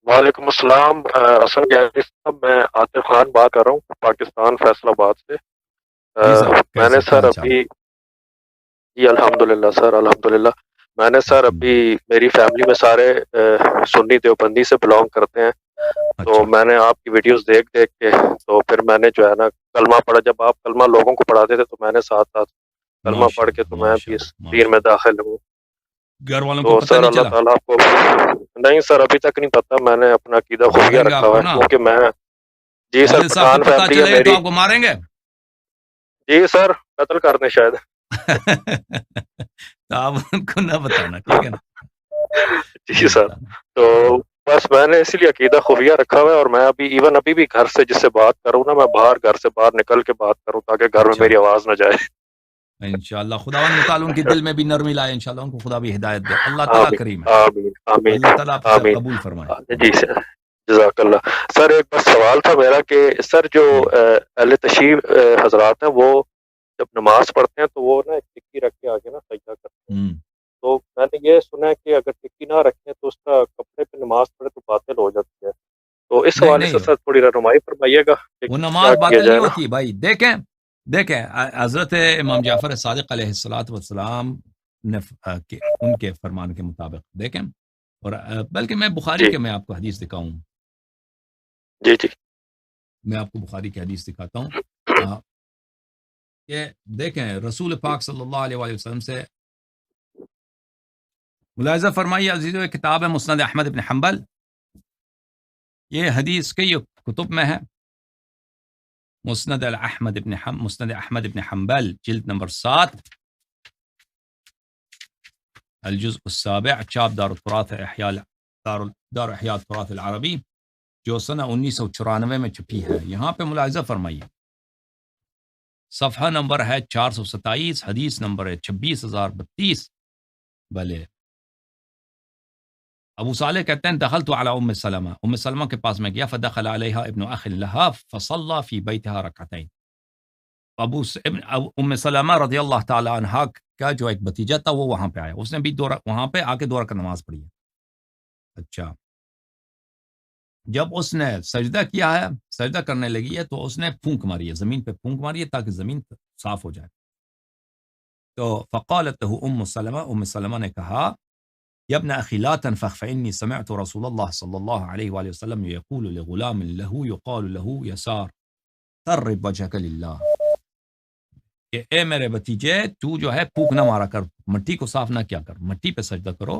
وعلیکم السلام حسن گیانی صاحب، میں عاطف خان بات کر رہا ہوں پاکستان فیصل آباد سے۔ جی صاحب، میں نے کیسے کیا سر حال چال ہے؟ ابھی جی الحمدللہ سر الحمدللہ، میں نے سر ابھی الحمدللہ۔ میری فیملی میں سارے سنی دیوبندی سے بلانگ کرتے ہیں، تو اچھا میں نے آپ کی ویڈیوز دیکھ دیکھ کے تو پھر میں نے جو ہے نا کلمہ پڑھا، جب آپ کلمہ لوگوں کو پڑھاتے تھے تو میں نے ساتھ ساتھ کلمہ ماشاء پڑھ کے اللہ تو میں ماشاء بھی اس اللہ دین ماشاء میں اللہ۔ داخل ہوں۔ گھر والوں کو تو پتہ سر نہیں اللہ چلا؟ تعالیٰ آپ کو نہیں سر ابھی تک نہیں پتا، میں نے اپنا عقیدہ خفیہ ماریں گے رکھا آپ ہوا کو ہے نا؟ کیونکہ میں جی سر والد صاحب کو پٹھان پتہ فیملی ہے چلے تو میری۔ آپ کو ماریں گے؟ جی سر قتل کرنے شاید۔ تو آپ ان کو نہ بتانا، ٹھیک ہے نا؟ جی نہ سر، بتانا۔ تو ہاں، بس میں نے اسی لیے عقیدہ خفیہ رکھا ہوا ہے، اور میں ابھی بھی گھر سے جس سے بات کروں نا، میں گھر سے باہر نکل کے بات کروں تاکہ گھر میں اچھا، میری آواز نہ جائے۔ انشاءاللہ خداوند متعال ان کے دل میں بھی نرمی لائے، انشاءاللہ ان کو خدا بھی ہدایت دے۔ اللہ تعالیٰ آمین کریم ہے، آمین آمین اللہ تعالیٰ آپ سے آمین۔ قبول فرمائے۔ جی سر، جزاک اللہ۔ سر ایک بس سوال تھا میرا کہ سر جو جی اہل تشریف حضرات ہیں وہ جب نماز پڑھتے ہیں تو وہ نا ایک ٹکی رکھ کے آگے نا سجدہ کرتے ہیں، ہوں تو میں نے یہ سنا ہے کہ اگر ٹکی نہ رکھیں تو اس کا کپڑے پہ نماز پڑھے تو باطل ہو جاتی ہے، تو اس نہیں حوالے سے نہیں، سر تھوڑی رہنمائی فرمائیے گا کہ وہ کیا نماز کیا باطل نہیں جائے نا۔ ہوتی بھائی۔ دیکھیں حضرت امام جعفر صادق علیہ الصلاۃ والسلام نے ان کے فرمان کے مطابق دیکھیں، اور بلکہ میں بخاری جی کے میں آپ کو حدیث دکھاؤں، جی جی میں آپ کو بخاری کی حدیث دکھاتا ہوں کہ دیکھیں رسول پاک صلی اللہ علیہ وآلہ وسلم سے ملاحظہ فرمائیے عزیزو، ایک کتاب ہے مسند احمد ابن حنبل، یہ حدیث کئی کتب میں ہے۔ مسند احمد ابن حنبل جلد نمبر 7، الجزء السابع، چاپ دار التراث احیاء دار احیاء التراث العربی، جو سنہ 1994 میں چھپی ہے۔ یہاں پہ ملاحظہ فرمائیے، صفحہ نمبر ہے 427، حدیث نمبر ہے 26032۔ بھلے ابو صالح کہتے ہیں دخلت علی ام سلمہ کے پاس میں گیا، فدخل علیہا ابن اخ لہا فصلى فی بیتہا رکعتین۔ ام سلمہ رضی اللہ تعالی عنہا کا جو ایک بھتیجا تھا وہ وہاں پہ آیا، اس نے بھی وہاں پہ آ کے 2 رکعت نماز پڑھی ہے۔ اچھا، جب اس نے سجدہ کیا ہے، سجدہ کرنے لگی ہے، تو اس نے پھونک ماری ہے، زمین پہ پھونک ماری ہے تاکہ زمین صاف ہو جائے۔ تو فقالت له ام سلمہ نے کہا، یا ابن اخی لا تنفخ فانی سمعت رسول اللہ صلی اللہ علیہ وآلہ وسلم یقول لغلام له یقال له یسار قرب وجهك للہ، کہ اے میرے بھتیجے تو جو ہے پھونک نہ مارا کر، مٹی کو صاف نہ کیا کر، مٹی پہ سجدہ کرو،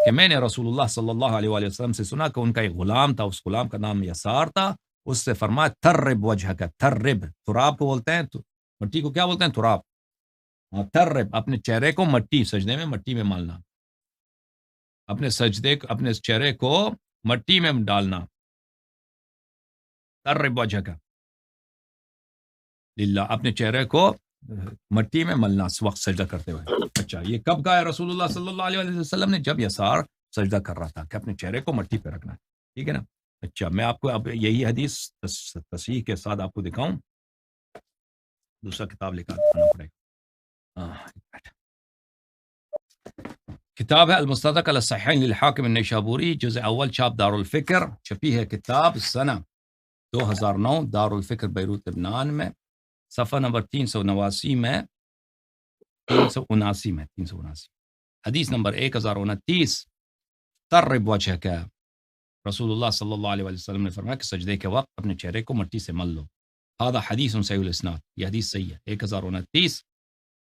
کہ میں نے رسول اللہ صلی اللہ علیہ وآلہ وسلم سے سنا کہ ان کا ایک غلام تھا، اس غلام کا نام یسار تھا، اس سے فرمایا ترب وجهك، ترب تراب کو بولتے ہیں، مٹی کو کیا بولتے ہیں؟ تراب۔ ترب اپنے چہرے کو مٹی، سجدے میں مٹی میں مالنا، اپنے چہرے کو مٹی میں ڈالنا، ترب وجهك للہ، اپنے چہرے کو مٹی میں ملنا اس وقت سجدہ کرتے ہوئے۔ اچھا، یہ کب کہا ہے رسول اللہ صلی اللہ علیہ وسلم نے؟ جب یسار سجدہ کر رہا تھا، کہ اپنے چہرے کو مٹی پہ رکھنا ہے، ٹھیک ہے نا؟ اچھا، میں آپ کو اب یہی حدیث تصحیح کے ساتھ آپ کو دکھاؤں، دوسرا کتاب لے کر آنا پڑے گا۔ کتاب ہے المستدرک علی الصحیحین للحاکم النیشابوری، جزء اول، چاپ دار الفکر، چھپی ہے کتاب سنہ 2009، دار الفکر بیروت لبنان میں، صفحہ نمبر 389 میں، 379 حدیث نمبر 1029۔ ترب وجهك، رسول اللہ صلی اللہ علیہ وسلم نے فرمایا کہ سجدے کے وقت اپنے چہرے کو مٹی سے مل لو۔ هذا حدیث صحیح الاسناد، یہ حدیث صحیح ہے۔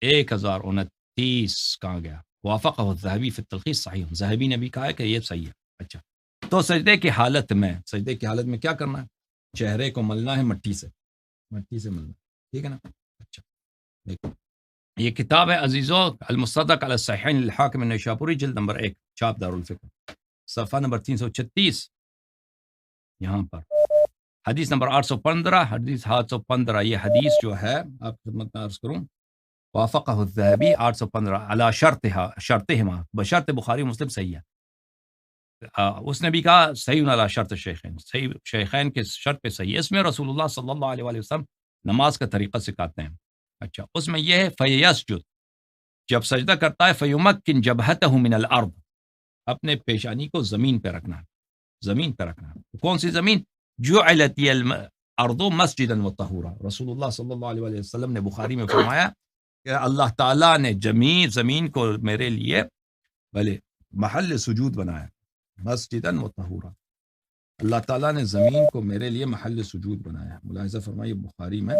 1029 کہاں گیا؟ وافقہ الذہبی فی التلخیص، صحیح، ذہبی نے بھی کہا ہے کہ یہ صحیح ہے۔ اچھا، تو سجدے کی حالت میں کیا کرنا ہے؟ چہرے کو ملنا ہے مٹی سے ملنا، ٹھیک ہے نا؟ اچھا، دیکھو یہ کتاب ہے عزیزو، المستدرک علی الصحیحین للحاکم النیشابوری، جلد نمبر 1، چاپ دار الفکر، صفحہ نمبر 336، یہاں پر حدیث نمبر 815، یہ حدیث جو ہے آپ کی خدمت میں عرض کروں، وافقہ الذہبی 815 علی شرطہما، بشرط بخاری مسلم، صحیح ہے۔ اس نے بھی کہا صحیح علی شرط شیخین، صحیح شیخین کے شرط پہ صحیح ہے۔ اس میں رسول اللہ صلی اللہ علیہ وآلہ وسلم نماز کا طریقہ سکھاتے ہیں۔ اچھا، اس میں یہ ہے فیسجد، جب سجدہ کرتا ہے، فیمکن جبہتہ من الارض، اپنے پیشانی کو زمین پہ رکھنا ہے، زمین پہ رکھنا ہے. کون سی زمین؟ جعلت الارض مسجدا وطہورا. رسول اللہ صلی اللہ علیہ وسلم نے بخاری میں فرمایا کہ اللہ تعالیٰ نے زمین کو میرے لیے بھلے محل سجود بنایا. مسجدا وطہورا، اللہ تعالیٰ نے زمین کو میرے لیے محل سجود بنایا. ملاحظہ فرمائیے بخاری میں،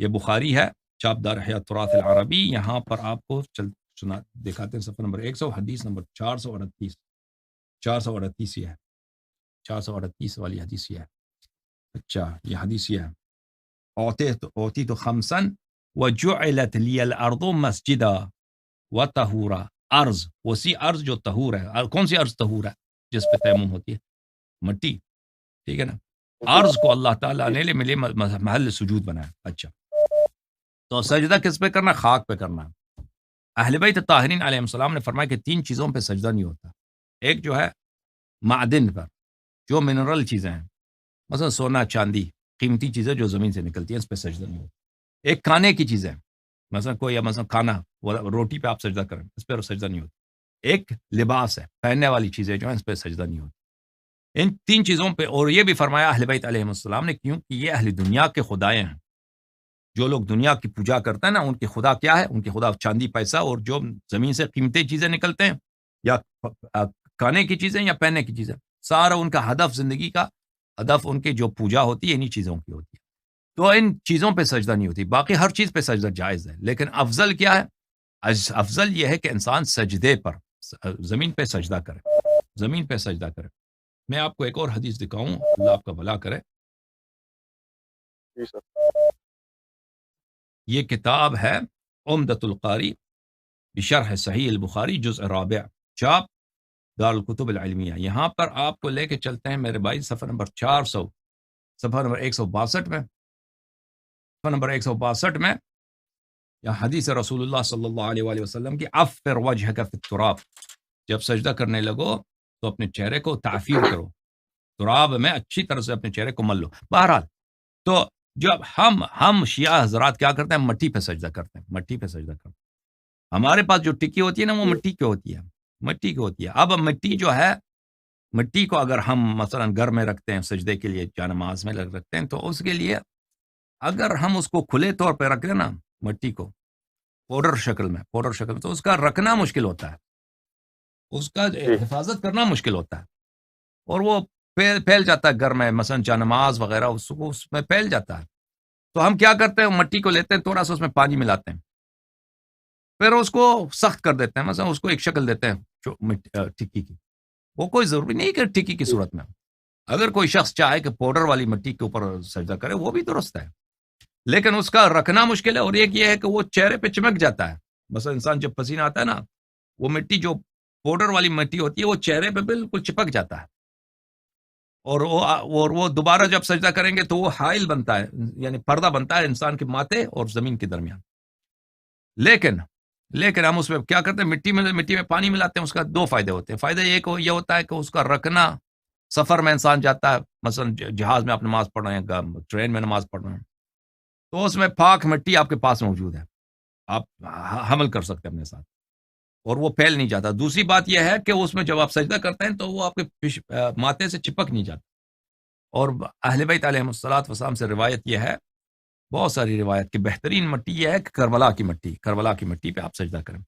یہ بخاری ہے چاپدار احیاء التراث العربی. یہاں پر آپ کو دکھاتے ہیں صفحہ نمبر 100، حدیث نمبر 438. 438 یہ ہے، 438 والی حدیث یہ ہے. اچھا یہ حدیث یہ ہے، اوتیت خمسا وجعلت لی الارض مسجدا وطہورا. ارض، اسی ارض جو طہور ہے. کون سی ارض طہور ہے؟ جس پہ تیمم ہوتی ہے، مٹی، ٹھیک ہے نا. ارض کو اللہ تعالیٰ نے میرے محل سجود بنایا. اچھا تو سجدہ کس پہ کرنا؟ خاک پہ کرنا. اہل بیت طاہرین علیہ السلام نے فرمایا کہ 3 چیزوں پہ سجدہ نہیں ہوتا. ایک جو ہے معدن پر، جو منرل چیزیں ہیں، مثلا سونا چاندی، قیمتی چیزیں جو زمین سے نکلتی ہیں، اس پہ سجدہ نہیں ہوتا. ایک کھانے کی چیزیں، مثلا کوئی مثلا کھانا، روٹی پہ آپ سجدہ کریں، اس پہ سجدہ نہیں ہوتا. ایک لباس ہے، پہننے والی چیزیں جو ہیں، اس پہ سجدہ نہیں ہوتا. ان 3 چیزوں پہ. اور یہ بھی فرمایا اہل بیت علیہ السلام نے، کیونکہ یہ اہل دنیا کے خدائے ہیں. جو لوگ دنیا کی پوجا کرتے ہیں نا، ان کے خدا کیا ہے؟ ان کے خدا چاندی پیسہ اور جو زمین سے قیمتی چیزیں نکلتے ہیں، یا کھانے کی چیزیں یا پہننے کی چیزیں. سارا ان کا ہدف، زندگی کا ہدف، ان کی جو پوجا ہوتی ہے انہی چیزوں کی ہوتی ہے. تو ان چیزوں پہ سجدہ نہیں ہوتی. باقی ہر چیز پہ سجدہ جائز ہے، لیکن افضل کیا ہے؟ افضل یہ ہے کہ انسان سجدے پر، زمین پہ سجدہ کرے، زمین پہ سجدہ کرے. میں آپ کو ایک اور حدیث دکھاؤں، اللہ آپ کا بھلا کرے. جی سر. یہ کتاب ہے عمدۃ القاری بشرح صحیح البخاری، جزء رابع، چاپ دار الکتب العلمیہ. یہاں پر آپ کو لے کے چلتے ہیں میرے بھائی صفحہ نمبر 400، صفحہ نمبر 162 میں. صفحہ نمبر 162 میں یا حدیث رسول اللہ صلی اللہ علیہ وآلہ وسلم کی عفر وجہک فی التراب. جب سجدہ کرنے لگو تو اپنے چہرے کو تعفیر کرو، تراب میں اچھی طرح سے اپنے چہرے کو مل لو. بہرحال تو جب ہم شیعہ حضرات کیا کرتے ہیں؟ مٹی پہ سجدہ کرتے ہیں، مٹی پہ سجدہ کرتے ہیں. ہمارے پاس جو ٹکی ہوتی ہے نا، وہ مٹی کی ہوتی ہے، مٹی کی ہوتی ہے. اب مٹی جو ہے، مٹی کو اگر ہم مثلا گھر میں رکھتے ہیں سجدے کے لیے، جانماز میں رکھتے ہیں، تو اس کے لیے اگر ہم اس کو کھلے طور پہ رکھ دیں نا، مٹی کو پاؤڈر شکل میں، تو اس کا رکھنا مشکل ہوتا ہے، اس کا حفاظت کرنا مشکل ہوتا ہے، اور وہ پھیل جاتا ہے گھر میں، مثلا جانماز وغیرہ اس میں پھیل جاتا ہے. تو ہم کیا کرتے ہیں؟ مٹی کو لیتے ہیں، تھوڑا سا اس میں پانی ملاتے ہیں، پھر اس کو سخت کر دیتے ہیں، مثلا اس کو ایک شکل دیتے ہیں ٹکی کی. وہ کوئی ضروری نہیں کہ ٹکی کی صورت میں. اگر کوئی شخص چاہے کہ پاؤڈر والی مٹی کے اوپر سجدہ کرے، وہ بھی درست ہے، لیکن اس کا رکھنا مشکل ہے. اور ایک یہ ہے کہ وہ چہرے پہ چمک جاتا ہے. مثلا انسان جب پسینہ آتا ہے نا، وہ مٹی جو پاؤڈر والی مٹی ہوتی ہے، وہ چہرے پہ بالکل چپک جاتا ہے، اور وہ دوبارہ جب سجدہ کریں گے تو وہ حائل بنتا ہے، یعنی پردہ بنتا ہے انسان کے ماتھے اور زمین کے درمیان. لیکن ہم اس میں کیا کرتے ہیں؟ مٹی میں پانی ملاتے ہیں. اس کا 2 فائدے ہوتے ہیں. فائدہ یہ ہوتا ہے کہ اس کا رکھنا، سفر میں انسان جاتا ہے، مثلا جہاز میں آپ نماز پڑھ رہے ہیں، ٹرین میں نماز پڑھ رہے ہیں، تو اس میں پاک مٹی آپ کے پاس موجود ہے، آپ حمل کر سکتے ہیں اپنے ساتھ، اور وہ پھیل نہیں جاتا. دوسری بات یہ ہے کہ اس میں جب آپ سجدہ کرتے ہیں تو وہ آپ کے ماتھے سے چپک نہیں جاتا. اور اہل بیت علیہ السلام سے روایت یہ ہے، بہت ساری روایت کی بہترین مٹی یہ ہے کہ کربلا کی مٹی پہ آپ سجدہ کریں.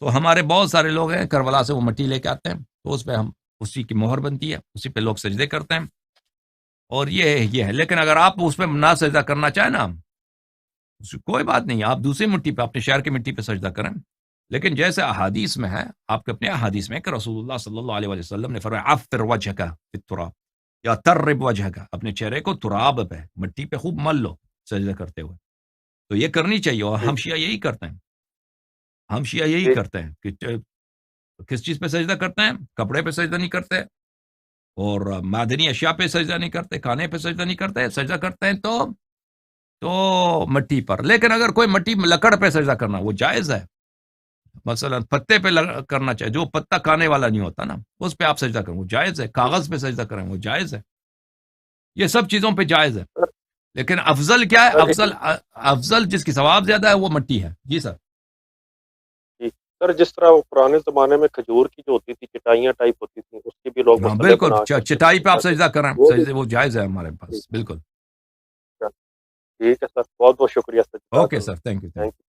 تو ہمارے بہت سارے لوگ ہیں، کربلا سے وہ مٹی لے کے آتے ہیں، تو اس پہ ہم اسی کی مہر بنتی ہے، اسی پہ لوگ سجدے کرتے ہیں. اور یہ ہے. لیکن اگر آپ اس پہ نہ سجدہ کرنا چاہیں نا، کوئی بات نہیں، آپ دوسری مٹی پہ، اپنے شہر کی مٹی پہ سجدہ کریں. لیکن جیسے احادیث میں ہے، آپ کے اپنے احادیث میں کہ رسول اللہ صلی اللہ علیہ وسلم نے فرمایا عفر وجہک فی التراب، یا ترب وجہک، اپنے چہرے کو تراب پہ، مٹی پہ خوب مل لو سجدہ کرتے ہوئے. تو یہ کرنی چاہیے. اور ہم شیعہ یہی کرتے ہیں، کہ کس چیز پہ سجدہ کرتے ہیں؟ کپڑے پہ سجدہ نہیں کرتے، اور معدنی اشیاء پہ سجدہ نہیں کرتے، کھانے پہ سجدہ نہیں کرتے. سجدہ کرتے ہیں تو مٹی پر. لیکن اگر کوئی مٹی لکڑ پہ سجدہ کرنا، وہ جائز ہے. مثلا پتے پہ کرنا چاہیے، جو پتا کھانے والا نہیں ہوتا نا، اس پہ آپ سجدہ کریں، وہ جائز ہے. کاغذ پہ سجدہ کریں، وہ جائز ہے. یہ سب چیزوں پہ جائز ہے. لیکن افضل کیا ہے؟ افضل جس کی ثواب زیادہ ہے وہ مٹی ہے. جی سر. سر جس طرح وہ پرانے زمانے میں کھجور کی جو ہوتی تھی چٹائیاں ٹائپ ہوتی تھی اس کی بھی لوگ ہاں مسئلے بالکل بنا کے چٹائی پہ آپ سجدہ کر رہے ہیں وہ بھی سجدے وہ جائز ہے ہمارے پاس بالکل ٹھیک ہے سر، بہت بہت شکریہ سر، جزاک okay Allah, sir thank you thank you